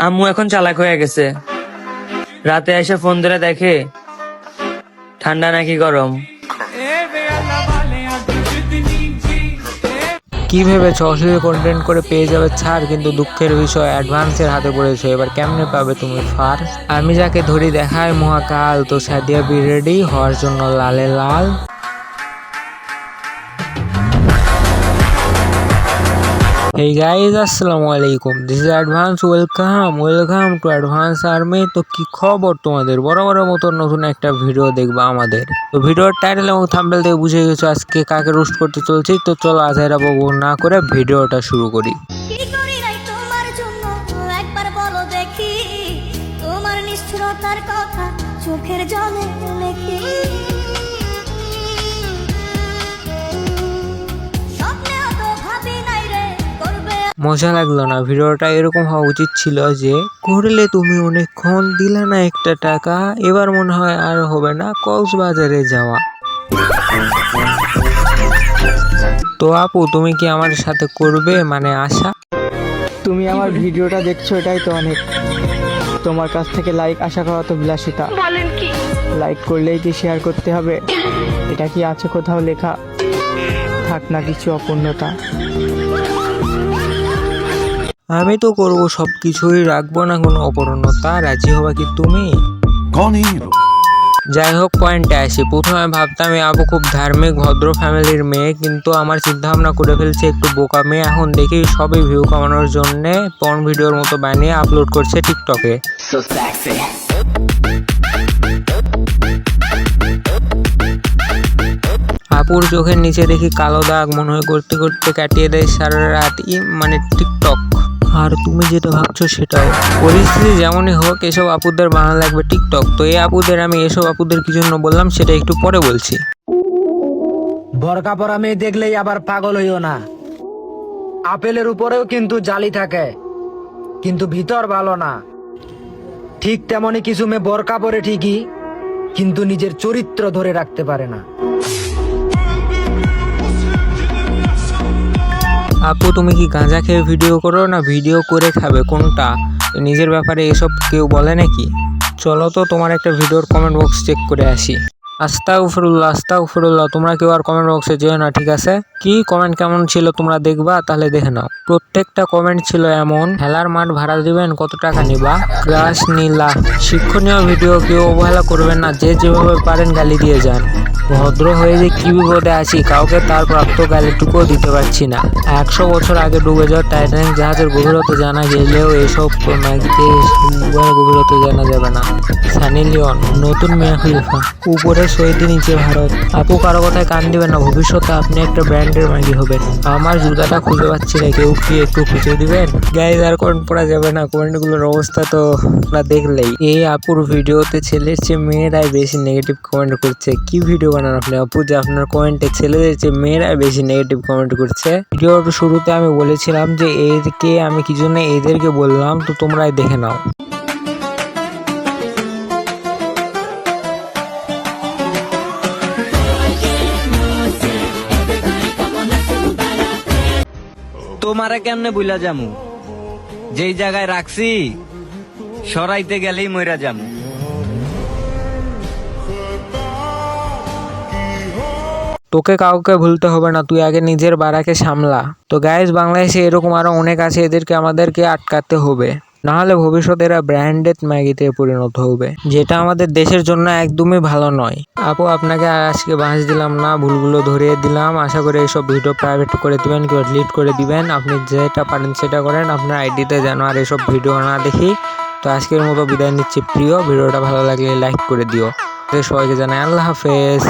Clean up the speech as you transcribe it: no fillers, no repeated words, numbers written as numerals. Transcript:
আম্মু এখন চালাক হয়ে গেছে, রাতে এসে ফোন ধরে দেখে ঠান্ডা নাকি গরম। কি ভেবেছ অশ্লীল কন্টেন্ট করে পেয়ে যাবে ছাড়, কিন্তু দুঃখের বিষয় অ্যাডভান্সের হাতে পড়েছে। এবার কেমনে পাবে তুমি ফার? আমি যাকে ধরি দেখায় মহাকাল, তো সাদিয়া বি রেডি হওয়ার জন্য লালে লাল। Hey guys, আসসালামু আলাইকুম, this is advance. Welcome to advance army. তো কি খবর তোমাদের? বড় মতো নতুন একটা ভিডিও দেখবা আমাদের। তো ভিডিওর টাইটেল এবং থাম্বনেল থেকে বুঝে গেছো আজকে কাকে রোস্ট করতে চলছি। তো চলো আজাইরা বকবক না করে ভিডিওটা শুরু করি। কি করি নাই তোমার জন্য একবার বলো দেখি, তোমার নিষ্ঠুরতার কথা চোখের জলে লেখি। স্বপ্নেও তো ভাবি নাই রে করবে। মজা লাগলো না? ভিডিওটা এরকম হওয়া উচিত ছিল যে করলে তুমি অনেকক্ষণ দিলা না একটা টাকা, এবার মনে হয় আর হবে না কক্সবাজারে যাওয়া। তো আপু তুমি কি আমার সাথে করবে, মানে আশা? তুমি আমার ভিডিওটা দেখছো এটাই তো অনেক। তোমার কাছ থেকে লাইক আশা করা তো বিলাসিতা। বলেন কি? লাইক করলেই কি শেয়ার করতে হবে? এটা কি আছে কোথাও লেখা? থাক না কিছু অপূর্ণতা। আমি তো করবো সবকিছুই, রাখবো না কোনো অপূর্ণতা। রাজি হবা কি তুমি? যাই হোক, পয়েন্টে আসি। প্রথমে ভাবতাম এই আপু খুব ধার্মিক ভদ্র ফ্যামিলির মেয়ে, কিন্তু আমার চিন্তা ভাবনা করে ফেলছে একটু বোকা মেয়ে। এখন দেখি সবই ভিউ কামানোর জন্য পর্ন ভিডিওর মতো বানিয়ে আপলোড করছে টিকটকে। আপুর চোখের নিচে দেখি কালো দাগ, মনে হয় করতে করতে কাটিয়ে দেয় সারা রাত, মানে টিকটক। আর তুমি যেটা ভাবছো সেটাও। পরিস্থিতি যেমনই হোক, এসব আপুদের বানানো লাগবে টিকটক। তো এই আপুদের আমি এসব আপুদের কি জন্য বললাম সেটা একটু পরে বলছি। বোরকা পরা মেয়ে দেখলেই আবার পাগল হইও না। আপেলের উপরেও কিন্তু জালি থাকে, কিন্তু ভিতর ভালো না। ঠিক তেমনই কিছু মেয়ে বোরকা পরে ঠিকই, কিন্তু নিজের চরিত্র ধরে রাখতে পারে না। আপু তুমি কি গাঁজা খেয়ে ভিডিও করো না ভিডিও করে খাবে, কোনটা? নিজের ব্যাপারে এসব কেউ বলে নাকি? চলো তো তোমার একটা ভিডিওর কমেন্ট বক্স চেক করে আসি। আস্তাগফিরুল্লাহ, তোমরা কেউ আর কমেন্ট বক্সে যেও না, ঠিক আছে? কি কমেন্ট কেমন ছিল তোমরা দেখবা, তাহলে দেখে নাও। প্রত্যেকটা কমেন্ট ছিল এমন: খেলার মাঠ ভাড়া দিবেন, কত টাকা নিবা, ক্রাশ নীলা, শিক্ষণীয় ভিডিও, কেউ অবহেলা করবেন না, যে যেভাবে পারেন গালি দিয়ে যান, ভদ্র হয়ে যে কি বিপদে আছি, কাউকে তার প্রাপ্ত গালিটুকুও দিতে পারছি না। 100 বছর আগে ডুবে যাওয়া টাইটানিক জাহাজের গভীরতা জানা গেলেও এসব ম্যাগিতে গভীরতা জানা যাবে না। সানি লিওন, নতুন মিয়া খলিফা, উপরে সৈদি নিচে ভারত। আপু কারো কথায় কান দিবেন না, ভবিষ্যতে আপনি একটা ব্র্যান্ডের ম্যাগি হবেন। আমার জুতাটা খুঁজে পাচ্ছি না, কেউ কি একটু খুঁজে দিবেন? গাইজ আর কমেন্ট পড়া যাবে না, কমেন্টগুলোর অবস্থা তো আপনারা দেখলেই। এই আপুর ভিডিওতে ছেলের চেয়ে মেয়েরাই বেশি নেগেটিভ কমেন্ট করছে। কি ভিডিও বানান আপনি আপু যে আপনার কমেন্টে ছেলেদের চেয়ে মেয়েরাই বেশি নেগেটিভ কমেন্ট করছে? ভিডিওর শুরুতে আমি বলেছিলাম যে এদেরকে আমি কি জন্য এদেরকে বললাম, তো তোমরাই দেখে নাও। তোমারে কেমনে বুইলা যামু? যেই জায়গায় রাখছি সরাইতে গেলেই মইরা যামু। তোকে কাউকে ভুলতে হবে না, তুই আগে নিজের বাড়াকে সামলা। তো গাইজ, বাংলাদেশে এরকম আরো অনেক আছে, এদেরকে আমাদেরকে আটকাতে হবে, নাহলে ভবিষ্যতে এরা ব্র্যান্ডেড ম্যাগিতে পরিণত হবে, যেটা আমাদের দেশের জন্য একদমই ভালো নয়। আপু আপনাকে আজকে বাঁশ দিলাম না, ভুলগুলো ধরিয়ে দিলাম। আশা করি এইসব ভিডিও প্রাইভেট করে দিবেন, কেউ ডিলিট করে দিবেন। আপনি যেটা পারেন সেটা করেন, আপনার আইডিতে যেন আর এসব ভিডিও না দেখি। তো আজকের মতো বিদায় নিচ্ছি প্রিয়। ভিডিওটা ভালো লাগলে লাইক করে দিও। সবাইকে জানাই আল্লাহ হাফেজ।